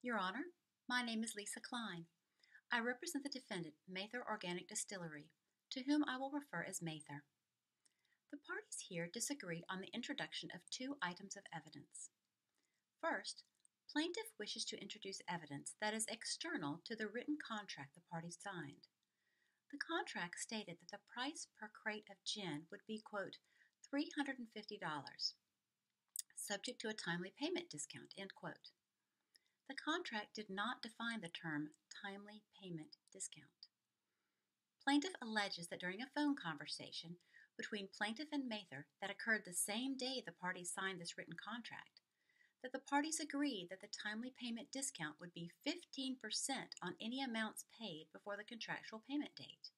Your Honor, my name is Lisa Cline. I represent the defendant, Mather Organic Distillery, to whom I will refer as Mather. The parties here disagree on the introduction of two items of evidence. First, plaintiff wishes to introduce evidence that is external to the written contract the parties signed. The contract stated that the price per crate of gin would be, quote, $350, subject to a timely payment discount, end quote. The contract did not define the term timely payment discount. Plaintiff alleges that during a phone conversation between plaintiff and Mather that occurred the same day the parties signed this written contract, that the parties agreed that the timely payment discount would be 15% on any amounts paid before the contractual payment date.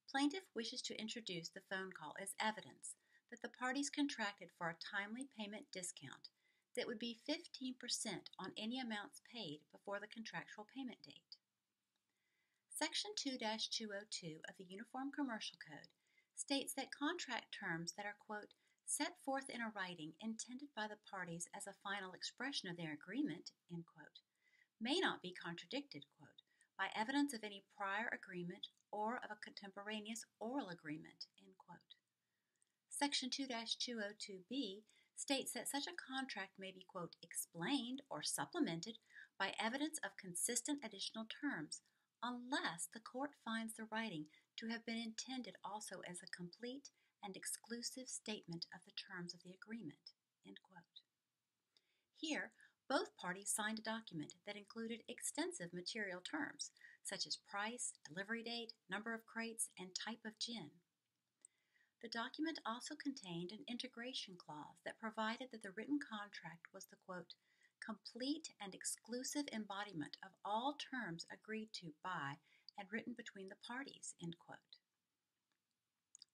Plaintiff wishes to introduce the phone call as evidence that the parties contracted for a timely payment discount that would be 15% on any amounts paid before the contractual payment date. Section 2-202 of the Uniform Commercial Code states that contract terms that are, quote, set forth in a writing intended by the parties as a final expression of their agreement, end quote, may not be contradicted, quote, by evidence of any prior agreement or of a contemporaneous oral agreement, end quote. Section 2-202b states that such a contract may be, quote, explained or supplemented by evidence of consistent additional terms unless the court finds the writing to have been intended also as a complete and exclusive statement of the terms of the agreement, end quote. Here, both parties signed a document that included extensive material terms, such as price, delivery date, number of crates, and type of gin. The document also contained an integration clause that provided that the written contract was the, quote, complete and exclusive embodiment of all terms agreed to by and written between the parties, end quote.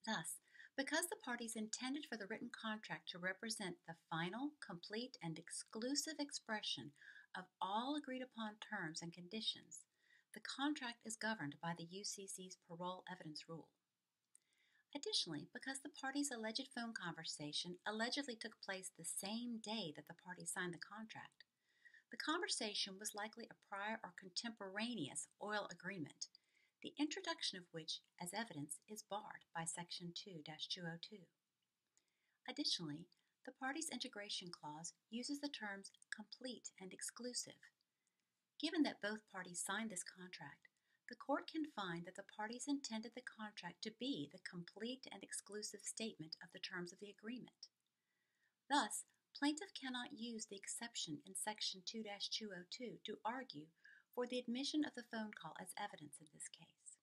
Thus, because the parties intended for the written contract to represent the final, complete, and exclusive expression of all agreed upon terms and conditions, the contract is governed by the UCC's parole evidence rule. Additionally, because the parties' alleged phone conversation allegedly took place the same day that the parties signed the contract, the conversation was likely a prior or contemporaneous oil agreement, the introduction of which as evidence is barred by Section 2-202. Additionally, the parties' integration clause uses the terms complete and exclusive. Given that both parties signed this contract, the court can find that the parties intended the contract to be the complete and exclusive statement of the terms of the agreement. Thus, plaintiff cannot use the exception in Section 2-202 to argue for the admission of the phone call as evidence in this case.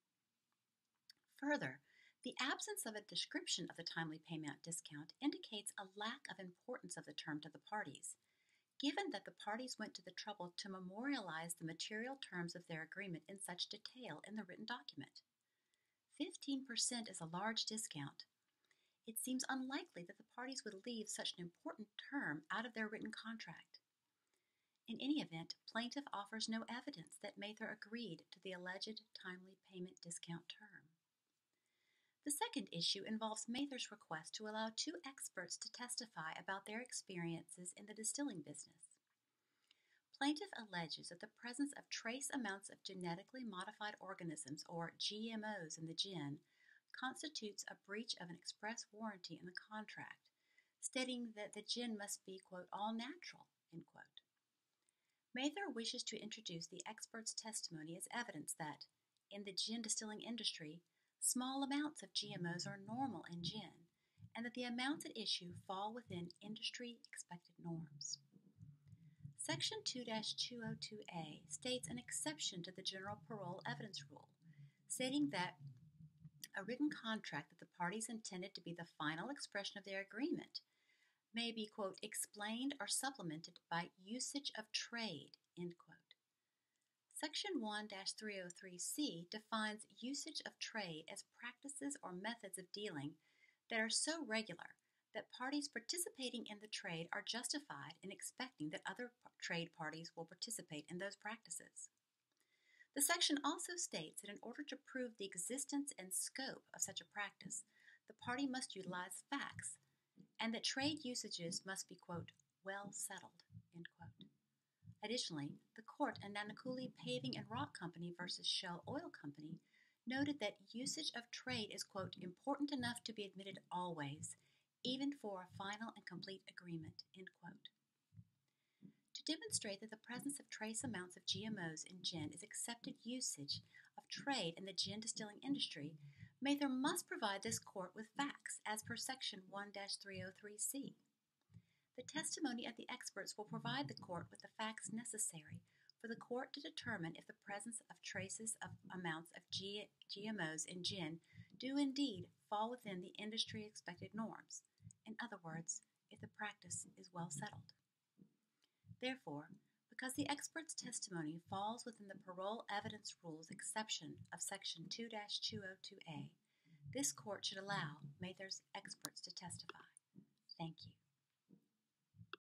Further, the absence of a description of the timely payment discount indicates a lack of importance of the term to the parties, given that the parties went to the trouble to memorialize the material terms of their agreement in such detail in the written document. 15% is a large discount. It seems unlikely that the parties would leave such an important term out of their written contract. In any event, plaintiff offers no evidence that Mather agreed to the alleged timely payment discount term. The second issue involves Mather's request to allow two experts to testify about their experiences in the distilling business. Plaintiff alleges that the presence of trace amounts of genetically modified organisms, or GMOs, in the gin constitutes a breach of an express warranty in the contract, stating that the gin must be, quote, all natural, end quote. Mather wishes to introduce the expert's testimony as evidence that, in the gin distilling industry, small amounts of GMOs are normal in gin, and that the amounts at issue fall within industry-expected norms. Section 2-202a states an exception to the general parole evidence rule, stating that a written contract that the parties intended to be the final expression of their agreement may be, quote, explained or supplemented by usage of trade, end quote. Section 1-303C defines usage of trade as practices or methods of dealing that are so regular that parties participating in the trade are justified in expecting that other trade parties will participate in those practices. The section also states that in order to prove the existence and scope of such a practice, the party must utilize facts, and that trade usages must be, quote, well settled, end quote. Additionally, the court in Nanakuli Paving and Rock Company versus Shell Oil Company noted that usage of trade is, quote, important enough to be admitted always, even for a final and complete agreement, end quote. To demonstrate that the presence of trace amounts of GMOs in gin is accepted usage of trade in the gin distilling industry, Mather must provide this court with facts as per Section 1-303C. The testimony of the experts will provide the court with the facts necessary for the court to determine if the presence of traces of amounts of GMOs in gin do indeed fall within the industry expected norms. In other words, if the practice is well settled. Therefore, because the expert's testimony falls within the parole evidence rules exception of Section 2-202A, this court should allow Mather's experts to testify. Thank you.